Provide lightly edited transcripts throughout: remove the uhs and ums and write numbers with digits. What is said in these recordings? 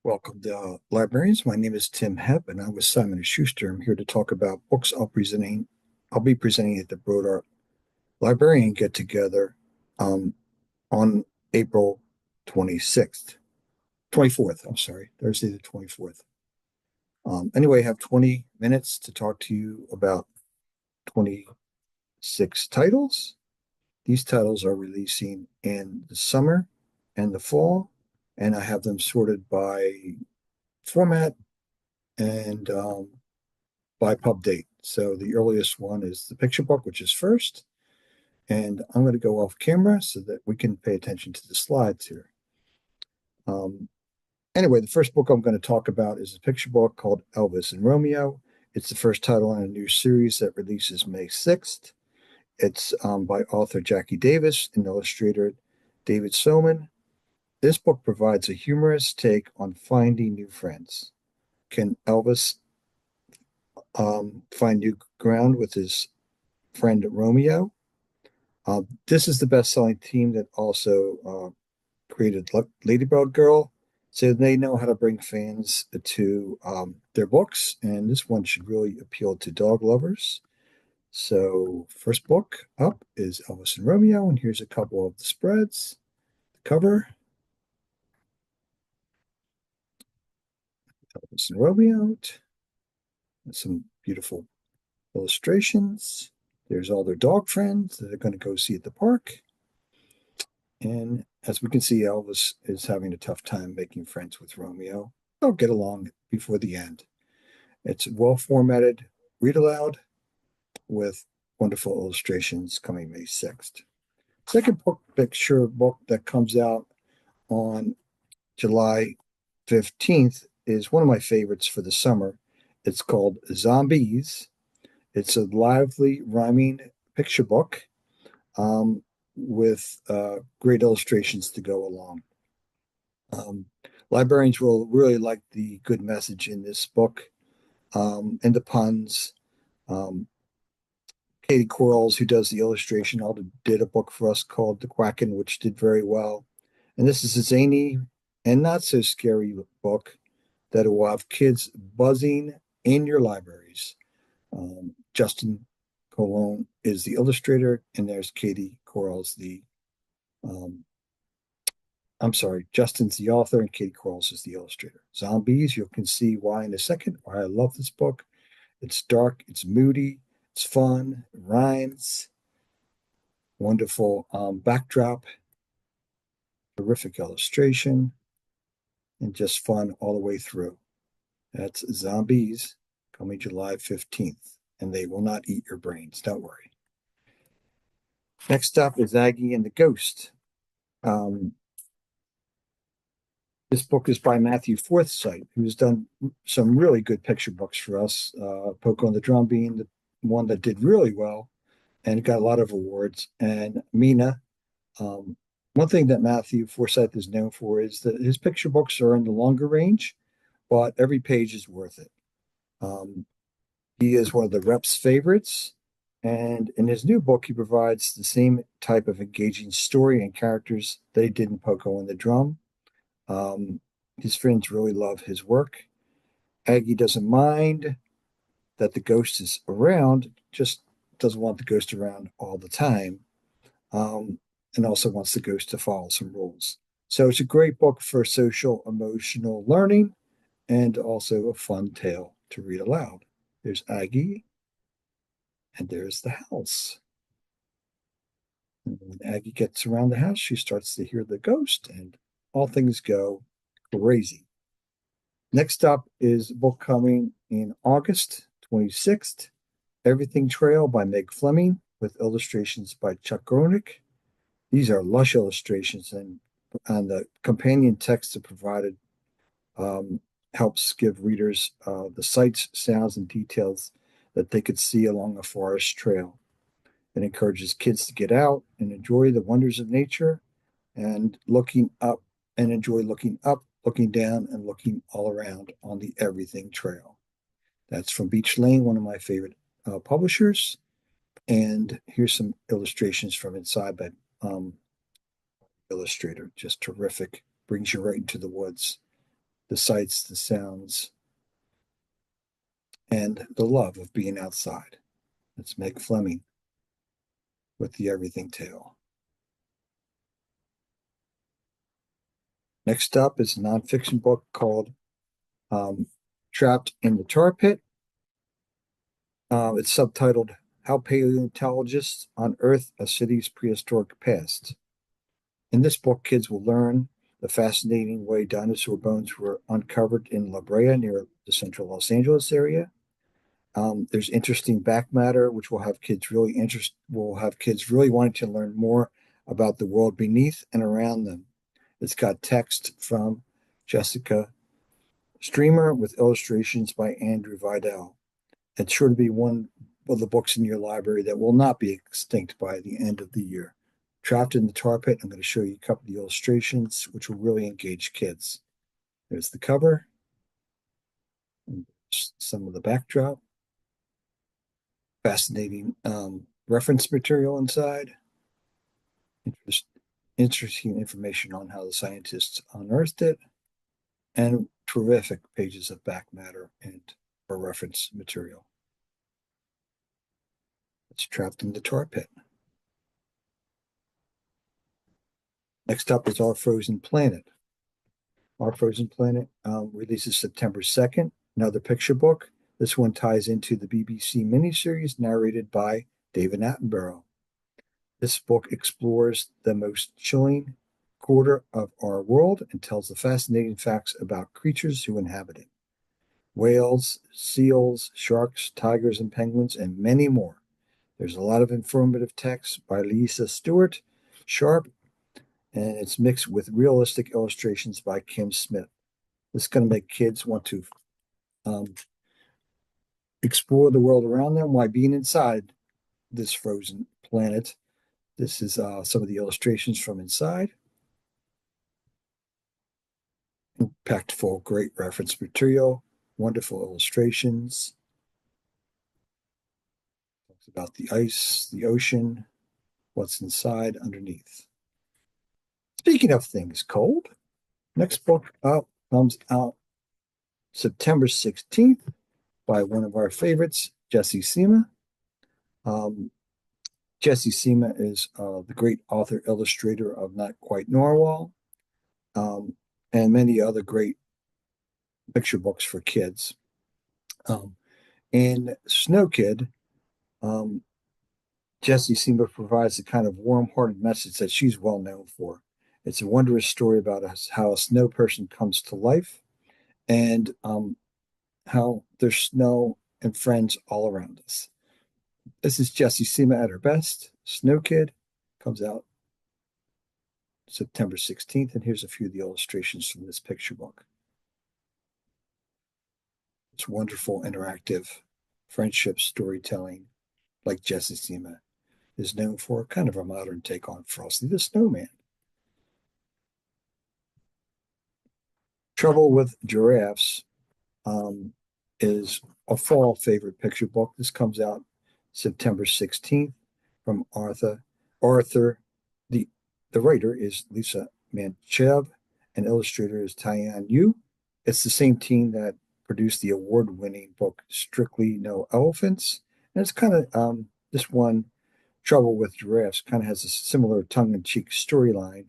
Welcome to Librarians. My name is Tim Hepp, and I'm with Simon Schuster. I'm here to talk about books I'll be presenting at the Brodart Librarian Get Together on April 26th, 24th. I'm sorry, Thursday the 24th. Anyway, I have 20 minutes to talk to you about 26 titles. These titles are releasing in the summer and the fall, and I have them sorted by format and by pub date. So the earliest one is the picture book, which is first. And I'm going to go off camera so that we can pay attention to the slides here. Um, anyway, the first book I'm going to talk about is a picture book called Elvis and Romeo. It's the first title in a new series that releases May 6th. It's by author Jackie Davis and illustrator David Soman. This book provides a humorous take on finding new friends. Can Elvis find new ground with his friend Romeo? This is the best-selling team that also created Ladybird Girl, so they know how to bring fans to their books, and this one should really appeal to dog lovers. So, first book up is Elvis and Romeo, and here's a couple of the spreads. The cover, Elvis and Romeo, some beautiful illustrations. There's all their dog friends that are going to go see at the park. And as we can see, Elvis is having a tough time making friends with Romeo. They'll get along before the end. It's well formatted, read aloud, with wonderful illustrations coming May 6th. Second book picture book that comes out on July 15th is one of my favorites for the summer. It's called Zombies. It's a lively, rhyming picture book with great illustrations to go along. Um, Librarians will really like the good message in this book and the puns. Um, Katie Quarles, who does the illustration, did a book for us called The Quacken, which did very well. And this is a zany and not so scary book that will have kids buzzing in your libraries. Justin Colon is the illustrator, and there's Katie Quarles, um, Justin's the author and Katie Quarles is the illustrator. Zombies, you can see why in a second, why I love this book. It's dark, it's moody, it's fun, it rhymes, wonderful backdrop, terrific illustration, and just fun all the way through. That's Zombies coming July 15th, and they will not eat your brains, don't worry. Next up is Aggie and the Ghost. This book is by Matthew Forsythe, who's done some really good picture books for us. Poco and the Drum being the one that did really well and got a lot of awards. And Mina, one thing that Matthew Forsythe is known for is that his picture books are in the longer range, but every page is worth it. He is one of the rep's favorites. And in his new book, he provides the same type of engaging story and characters that he did in Poco and the Drum. His friends really love his work. Aggie doesn't mind that the ghost is around, just doesn't want the ghost around all the time, and also wants the ghost to follow some rules. So it's a great book for social emotional learning and also a fun tale to read aloud. There's Aggie, and there's the house. And when Aggie gets around the house, she starts to hear the ghost, and all things go crazy. Next up is a book coming in August 26th, Everything Trail by Meg Fleming with illustrations by Chuck Gronick. These are lush illustrations, and the companion text that provided helps give readers the sights, sounds, and details that they could see along a forest trail. It encourages kids to get out and enjoy the wonders of nature and enjoy looking up, looking down, and looking all around on the Everything Trail. That's from Beach Lane, one of my favorite publishers. And here's some illustrations from inside that illustrator. Just terrific. Brings you right into the woods. the sights, the sounds, and the love of being outside. That's Meg Fleming with the Everything Tale. Next up is a nonfiction book called um, Trapped in the Tar Pit. It's subtitled How Paleontologists Unearthed a City's Prehistoric Past. In this book, kids will learn the fascinating way dinosaur bones were uncovered in La Brea near the central Los Angeles area. There's interesting back matter, which will have kids really wanting to learn more about the world beneath and around them. It's got text from Jessica Streamer with illustrations by Andrew Vidal. It's sure to be one of the books in your library that will not be extinct by the end of the year. Trapped in the Tar Pit, I'm going to show you a couple of the illustrations, which will really engage kids. There's the cover, and some of the backdrop, fascinating reference material inside, interest, interesting information on how the scientists unearthed it, and terrific pages of back matter and for reference material. It's Trapped in the Tar Pit. Next up is Our Frozen Planet. Our Frozen Planet releases September 2nd, another picture book. This one ties into the BBC miniseries narrated by David Attenborough. This book explores the most chilling quarter of our world and tells the fascinating facts about creatures who inhabit it. Whales, seals, sharks, tigers, and penguins, and many more. There's a lot of informative text by Lisa Stewart Sharp, and it's mixed with realistic illustrations by Kim Smith. This is going to make kids want to um, explore the world around them while being inside this frozen planet. This is some of the illustrations from inside. Packed full of great reference material, wonderful illustrations. Talks about the ice, the ocean, what's inside, underneath. Speaking of things cold, next book up comes out September 16th by one of our favorites, Jesse Sima. Um, Jesse Sima is the great author illustrator of Not Quite Norwal um, and many other great picture books for kids. In Snow Kid, um, Jessie Sima provides the kind of warm-hearted message that she's well known for. It's a wondrous story about how a snow person comes to life and how there's snow and friends all around us. This is Jessie Sima at her best. Snow Kid comes out September 16th, and here's a few of the illustrations from this picture book. It's wonderful, interactive friendship storytelling, like Jessie Sima is known for, kind of a modern take on Frosty the Snowman. Trouble with Giraffes is a fall favorite picture book. This comes out September 16th from Arthur. The, the writer is Lisa Manchev, and illustrator is Tyan Yu. It's the same team that produced the award-winning book Strictly No Elephants. And it's kind of this one, Trouble with Giraffes, kind of has a similar tongue-in-cheek storyline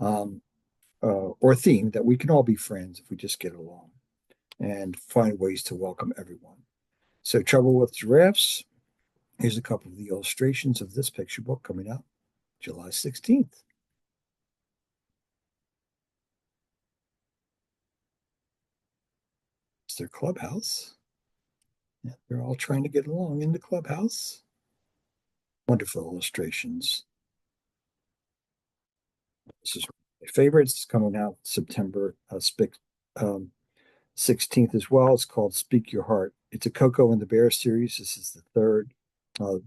or theme that we can all be friends if we just get along and find ways to welcome everyone. So, Trouble with Giraffes. Here's a couple of the illustrations of this picture book coming out July 16th. It's their clubhouse. Yeah, they're all trying to get along in the clubhouse. Wonderful illustrations. This is my favorite. It's coming out September 16th as well. It's called Speak Your Heart. It's a Coco and the Bear series. This is the third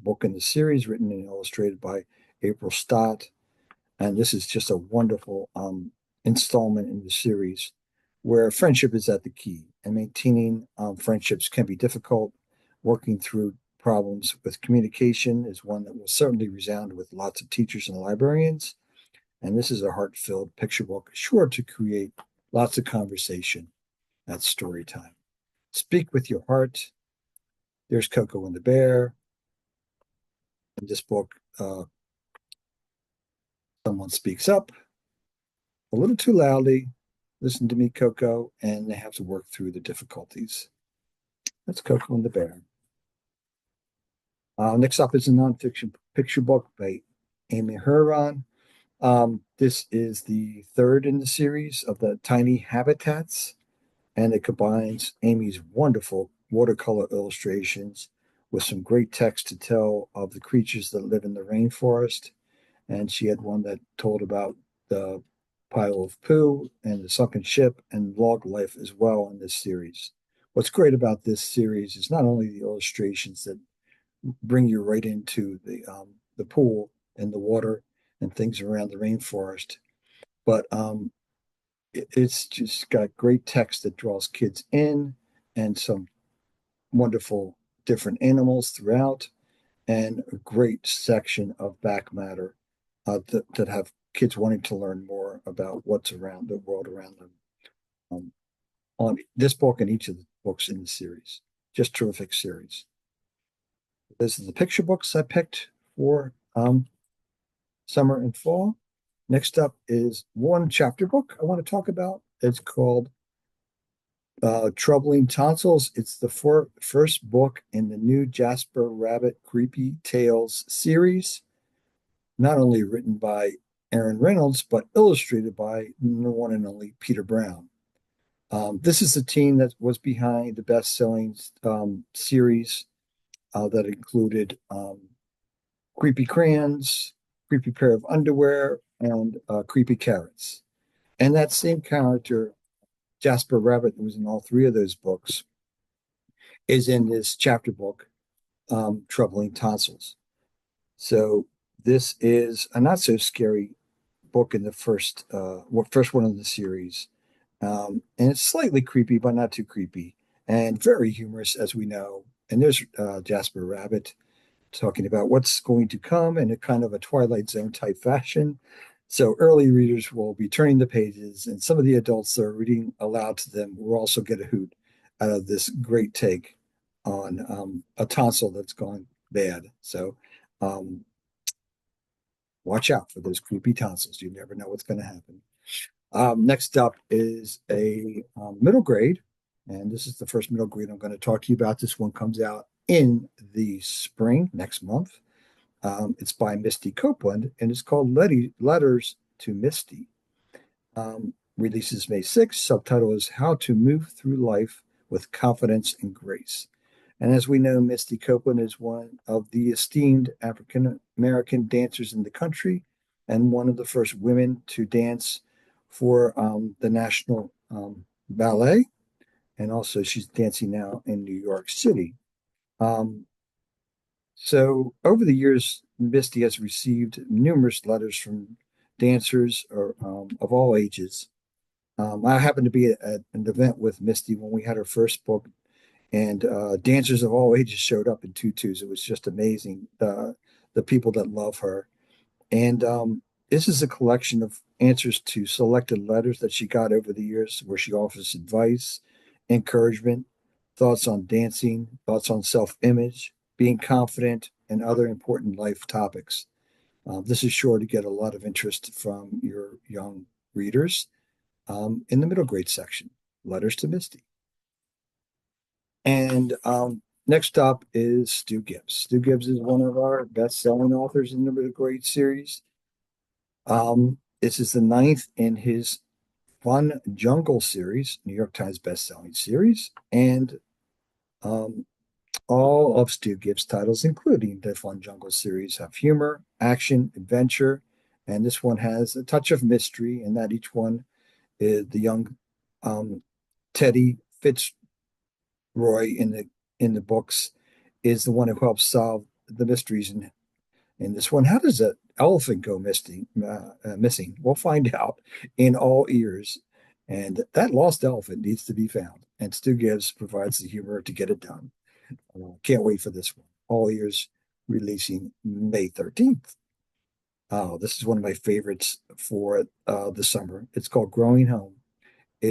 book in the series, written and illustrated by April Stott. And this is just a wonderful installment in the series where friendship is at the key. And maintaining friendships can be difficult. Working through problems with communication is one that will certainly resound with lots of teachers and librarians. And this is a heart-filled picture book, sure to create lots of conversation That's story time. Speak with your heart. There's Coco and the Bear. In this book, someone speaks up a little too loudly. Listen to me, Coco, and they have to work through the difficulties. That's Coco and the Bear. Next up is a nonfiction picture book by Amy Herron. This is the third in the series of the Tiny Habitats, and it combines Amy's wonderful watercolor illustrations with some great text to tell of the creatures that live in the rainforest. And she had one that told about the pile of poo and the sunken ship and log life as well in this series. What's great about this series is not only the illustrations that bring you right into the pool and the water and things around the rainforest, but it's just got great text that draws kids in and some wonderful different animals throughout and a great section of back matter that have kids wanting to learn more about what's around the world around them um, on this book and each of the books in the series. Just terrific series. This is the picture books I picked for summer and fall. Next up is one chapter book I want to talk about. It's called Troubling Tonsils. It's the first book in the new Jasper Rabbit Creepy Tales series, not only written by Aaron Reynolds, but illustrated by the one and only Peter Brown. This is the team that was behind the best-selling series that included Creepy Crayons, Creepy Pair of Underwear, and Creepy Carrots. And that same character, Jasper Rabbit, who was in all three of those books, is in this chapter book, Troubling Tonsils. So this is a not so scary book in the first one of the series, and it's slightly creepy, but not too creepy, and very humorous, as we know. And there's Jasper Rabbit talking about what's going to come in a kind of a Twilight Zone type fashion. So early readers will be turning the pages, and some of the adults that are reading aloud to them will also get a hoot out of this great take on a tonsil that's gone bad. So um, watch out for those creepy tonsils. You never know what's going to happen. Next up is a middle grade, and this is the first middle grade I'm going to talk to you about. This one comes out in the spring next month. It's by Misty Copeland, and it's called Letters to Misty. Releases May 6th. Subtitle is How to Move Through Life with Confidence and Grace. And as we know, Misty Copeland is one of the esteemed African American dancers in the country and one of the first women to dance for the National Ballet. And also, she's dancing now in New York City. Um, so, over the years, Misty has received numerous letters from dancers of all ages. I happened to be at an event with Misty when we had her first book, and dancers of all ages showed up in tutus. It was just amazing, the people that love her. And this is a collection of answers to selected letters that she got over the years, where she offers advice, encouragement, thoughts on dancing, thoughts on self image, being confident, and other important life topics. This is sure to get a lot of interest from your young readers in the middle grade section. Letters to Misty. And next up is Stu Gibbs. Stu Gibbs is one of our best-selling authors in the middle grade series. This is the ninth in his Fun Jungle series, New York Times best-selling series, and um, all of Stu Gibbs' titles, including the Fun Jungle series, have humor, action, adventure, and this one has a touch of mystery, and that each one is the young Teddy Fitzroy in the books is the one who helps solve the mysteries in this one. How does an elephant go missing? We'll find out in all ears. And that lost elephant needs to be found. And Stu Gibbs provides the humor to get it done. Can't wait for this one. All ears releasing May 13th. Oh, this is one of my favorites for the summer. It's called Growing Home.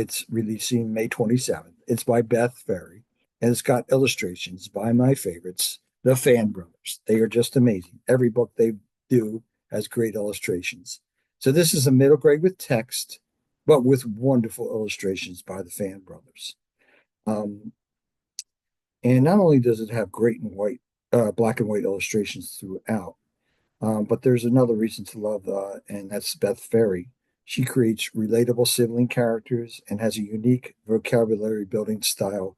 It's releasing May 27th. It's by Beth Ferry, and it's got illustrations by my favorites, the Fan Brothers. They are just amazing. Every book they do has great illustrations. So this is a middle grade with text, but with wonderful illustrations by the Fan Brothers. Um, and not only does it have great and white, black and white illustrations throughout, but there's another reason to love, and that's Beth Ferry. She creates relatable sibling characters and has a unique vocabulary building style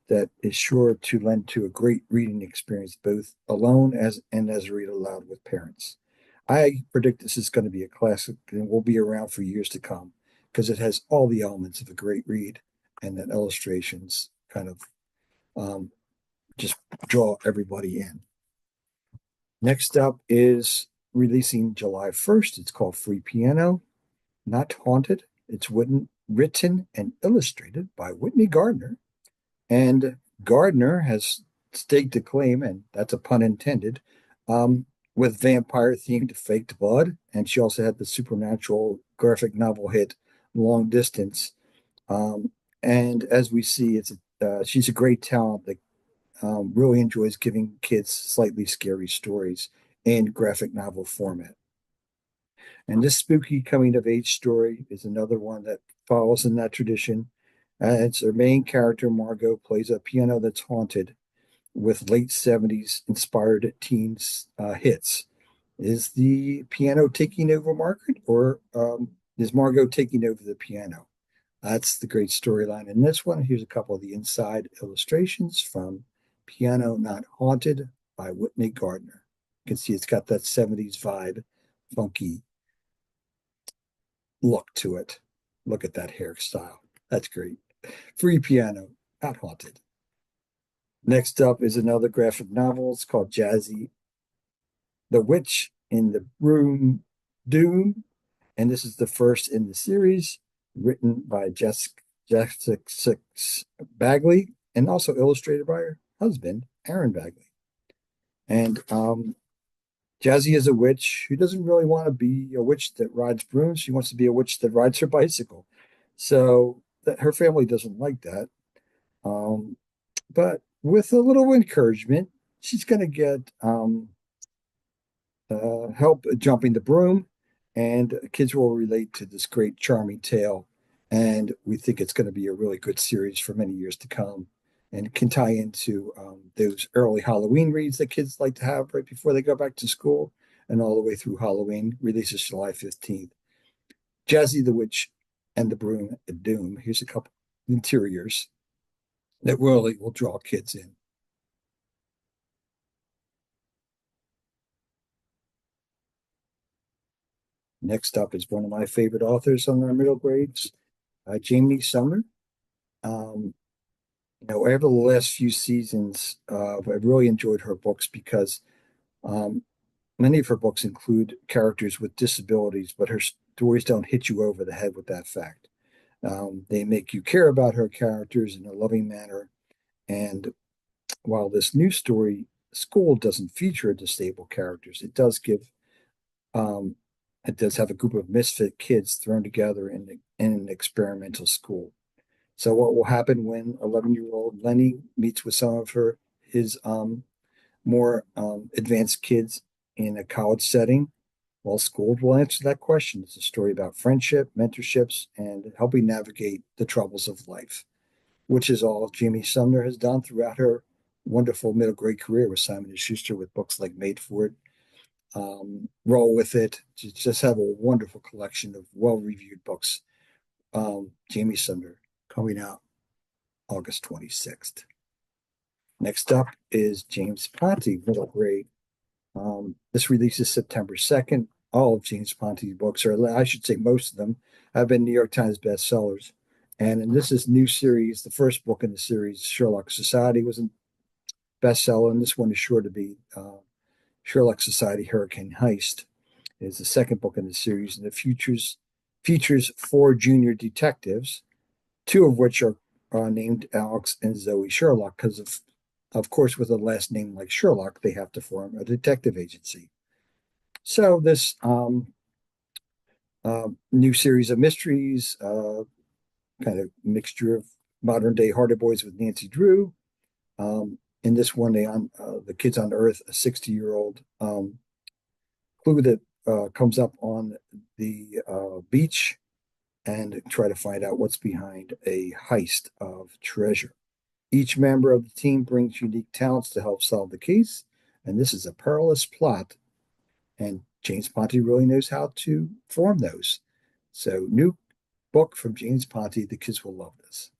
that is sure to lend to a great reading experience, both alone as and as read aloud with parents. I predict this is going to be a classic and will be around for years to come because it has all the elements of a great read, and that illustrations kind of um, just draw everybody in. Next up is releasing July 1st. It's called Free Piano, Not Haunted. It's written and illustrated by Whitney Gardner. And Gardner has staked a claim, and that's a pun intended, with vampire themed faked blood. And she also had the supernatural graphic novel hit Long Distance. Um, and as we see, she's a great talent that really enjoys giving kids slightly scary stories in graphic novel format. And this spooky coming of age story is another one that follows in that tradition. It's her main character, Margot, plays a piano that's haunted with late 70s inspired teens hits. Is the piano taking over Margaret, or is Margot taking over the piano? That's the great storyline in this one. Here's a couple of the inside illustrations from Piano Not Haunted by Whitney Gardner. You can see it's got that 70s vibe, funky look to it. Look at that hairstyle. That's great. Free Piano Not Haunted. Next up is another graphic novel. It's called Jazzy the Witch in the Room Doom. And this is the first in the series, written by Jessica Bagley and also illustrated by her husband, Aaron Bagley. And Jazzy is a witch who doesn't really want to be a witch that rides brooms. She wants to be a witch that rides her bicycle. So her family doesn't like that. Um, but with a little encouragement, she's going to get help jumping the broom, and kids will relate to this great, charming tale. And we think it's going to be a really good series for many years to come, and can tie into those early Halloween reads that kids like to have right before they go back to school, and all the way through Halloween. Releases July 15th. Jazzy the Witch and the Broom of Doom. Here's a couple interiors that really will draw kids in. Next up is one of my favorite authors on our middle grades, Jamie Sumner. Um, over the last few seasons, I've really enjoyed her books because um, many of her books include characters with disabilities, but her stories don't hit you over the head with that fact. They make you care about her characters in a loving manner. And while this new story, School, doesn't feature disabled characters, um, it does have a group of misfit kids thrown together in an experimental school. So what will happen when 11-year-old Lenny meets with some of his more advanced kids in a college setting? Well, School will answer that question. It's a story about friendship, mentorships, and helping navigate the troubles of life, which is all Jamie Sumner has done throughout her wonderful middle grade career with Simon & Schuster with books like Made for It, Roll With It. Just have a wonderful collection of well-reviewed books. Jamie Sumner coming out August 26th. Next up is James Ponti, middle grade. This releases September 2nd. All of James Ponti's books, or I should say most of them, have been New York Times bestsellers. And this is new series. The first book in the series, Sherlock Society, was a bestseller, and this one is sure to be Sherlock Society Hurricane Heist. It is the second book in the series, and it features four junior detectives, two of which are named Alex and Zoe Sherlock, because of course, with a last name like Sherlock, they have to form a detective agency. So this new series of mysteries kind of mixture of modern day Hardy Boys with Nancy Drew. In this one, the kids on Earth, a 60-year-old clue that comes up on the beach and try to find out what's behind a heist of treasure. Each member of the team brings unique talents to help solve the case, and this is a perilous plot, and James Ponti really knows how to form those. So, new book from James Ponti. The kids will love this.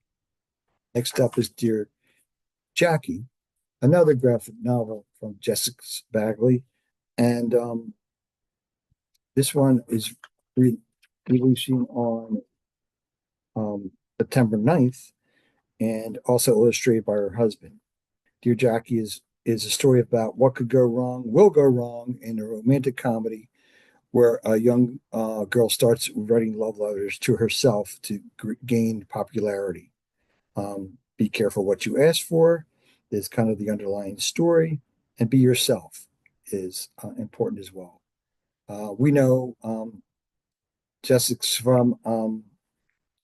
Next up is Dear Jackie, another graphic novel from Jessica Bagley, and this one is releasing on September 9th and also illustrated by her husband. Dear Jackie is a story about what could go wrong, will go wrong in a romantic comedy where a young girl starts writing love letters to herself to gain popularity. Be careful what you ask for is kind of the underlying story, and be yourself is important as well. We know Jessica's from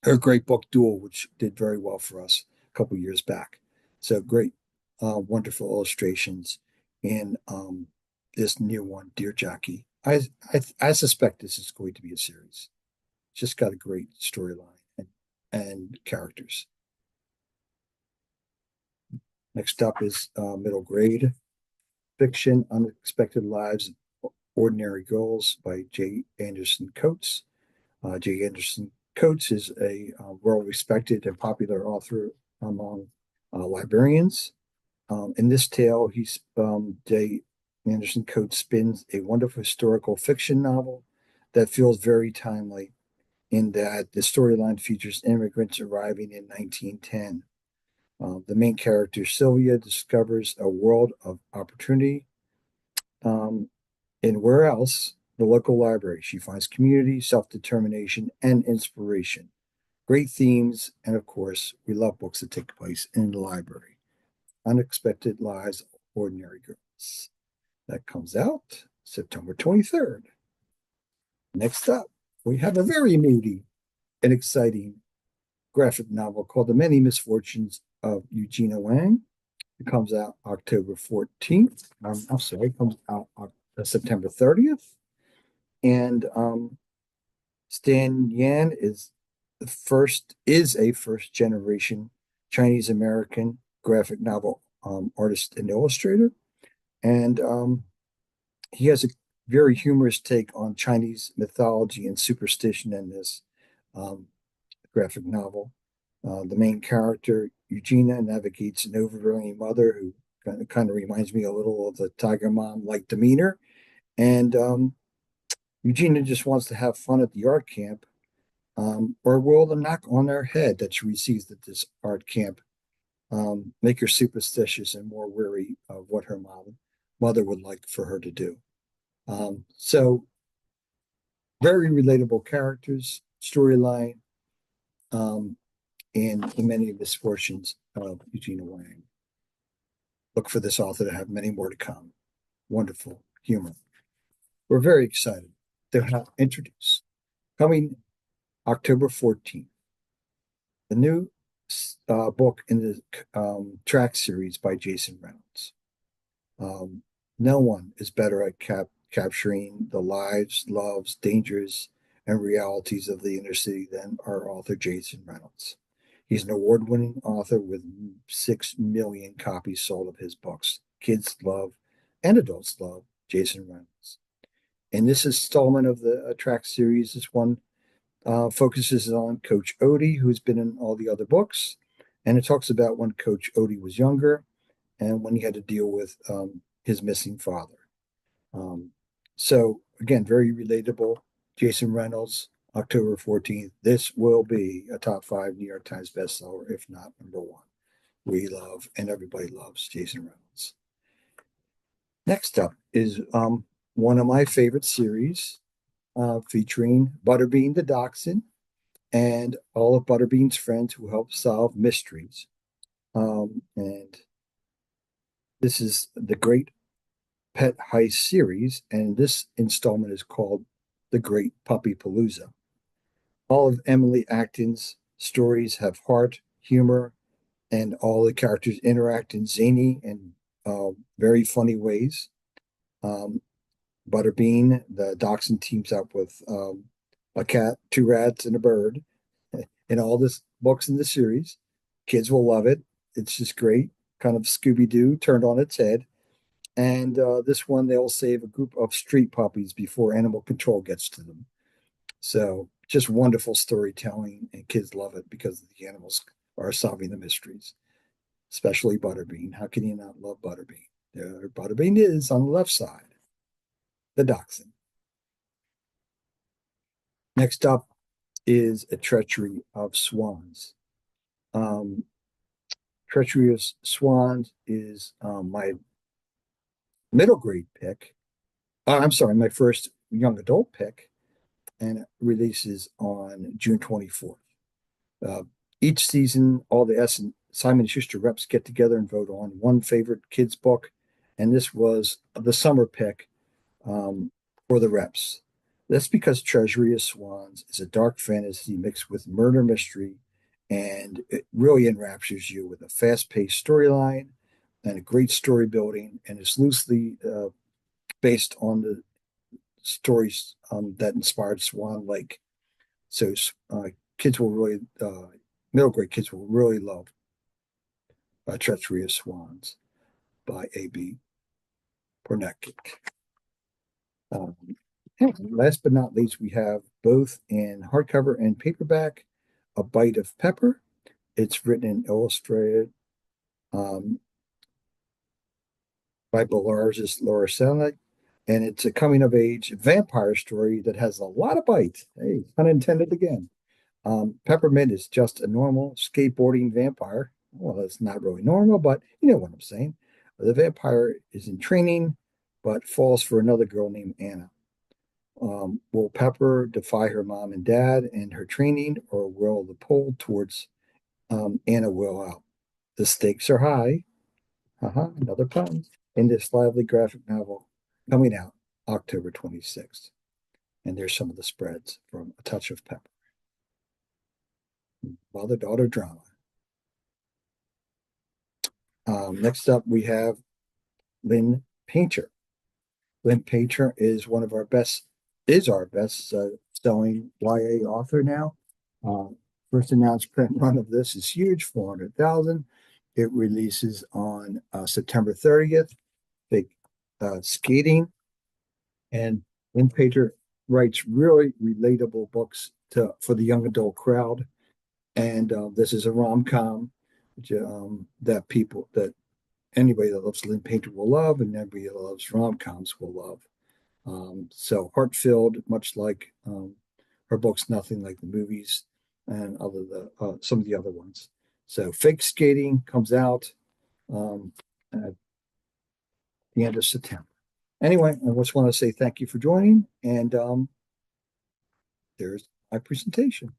her great book Duel, which did very well for us a couple years back. So great, wonderful illustrations in this new one, Dear Jackie. I suspect this is going to be a series. It's just got a great storyline and characters. Next up is middle grade fiction, Unexpected Lives, Ordinary Girls by J. Anderson Coates. J. Anderson Coates is a well-respected and popular author among librarians. In this tale, J. Anderson Coates spins a wonderful historical fiction novel that feels very timely in that the storyline features immigrants arriving in 1910. The main character, Sylvia, discovers a world of opportunity in where else? The local library. She finds community, self-determination, and inspiration. Great themes, and of course, we love books that take place in the library. Unexpected Lives of Ordinary Girls. That comes out September 23rd. Next up, we have a very moody and exciting graphic novel called The Many Misfortunes of Eugenia Wang. It comes out October 14th. I'm sorry, it comes out September 30th. And Stan Yan is a first generation Chinese American graphic novel artist and illustrator. And he has a very humorous take on Chinese mythology and superstition in this graphic novel. The main character, Eugenia, navigates an overbearing mother who kind of reminds me a little of the Tiger Mom like demeanor. And Eugenia just wants to have fun at the art camp, or will the knock on her head that she receives at this art camp make her superstitious and more weary of what her mother would like for her to do. So, very relatable characters, storyline, and the many misfortunes of Eugenia Wang. Look for this author to have many more to come. Wonderful humor. We're very excited to introduce, coming October 14th, the new book in the track series by Jason Reynolds. No one is better at capturing the lives, loves, dangers, and realities of the inner city than our author Jason Reynolds. He's an award-winning author with 6 million copies sold of his books. Kids love and adults love Jason Reynolds. In this installment of the track series, this one focuses on Coach Odie, who's been in all the other books. And it talks about when Coach Odie was younger and when he had to deal with his missing father. So, again, very relatable. Jason Reynolds, October 14th. This will be a top 5 New York Times bestseller, if not number 1. We love, and everybody loves, Jason Reynolds. Next up is one of my favorite series featuring Butterbean the Dachshund and all of Butterbean's friends who help solve mysteries. And this is the Great Pet Heist series, and this installment is called The Great Puppy Palooza. All of Emily Acton's Stories have heart, humor, and all the characters interact in zany and very funny ways. Um, Butterbean, the dachshund, teams up with a cat, two rats, and a bird in all this books in the series. Kids will love it. It's just great, kind of Scooby Doo turned on its head. And this one, they'll save a group of street puppies before animal control gets to them. So just wonderful storytelling, and kids love it because the animals are solving the mysteries, especially Butterbean. How can you not love Butterbean? There, Butterbean is on the left side, the dachshund. Next up is A Treachery of Swans. Um, Treachery of Swans is my middle grade pick. I'm sorry, my first young adult pick, and it releases on June 24th. Uh, each season, all the Simon Schuster reps get together and vote on one favorite kids book, and this was the summer pick um, for the reps. That's because Treasury of Swans is a dark fantasy mixed with murder mystery, and it really enraptures you with a fast-paced storyline and a great story building, and it's loosely based on the stories that inspired Swan Lake. So kids will really, middle grade kids will really love Treachery of Swans by A.B. Porneckic. Um, and last but not least, we have both in hardcover and paperback, A Bite of Pepper. It's written and illustrated um, by Belarus Laura Selnick, and it's a coming of age vampire story that has a lot of bite. Hey, unintended again. Peppermint is just a normal skateboarding vampire. Well, it's not really normal, but you know what I'm saying. The vampire is in training, but falls for another girl named Anna. Will Pepper defy her mom and dad and her training, or will the pull towards Anna will out? The stakes are high. Another pun. In this lively graphic novel coming out October 26th. And there's some of the spreads from A Touch of Pepper. Mother-daughter drama. Next up, we have Lynn Painter. Lynn Painter is one of our best, is our best selling YA author now. Uh, First announced print run of this is huge, 400,000. It releases on September 30th. Big skating, and Lynn Painter writes really relatable books for the young adult crowd. And this is a rom-com that anybody that loves Lynn Painter will love, and anybody that loves rom-coms will love. So heart-filled, much like her books, nothing like the movies and some of the other ones. So Fake Skating comes out at the end of September. Anyway, I just want to say thank you for joining, and there's my presentation.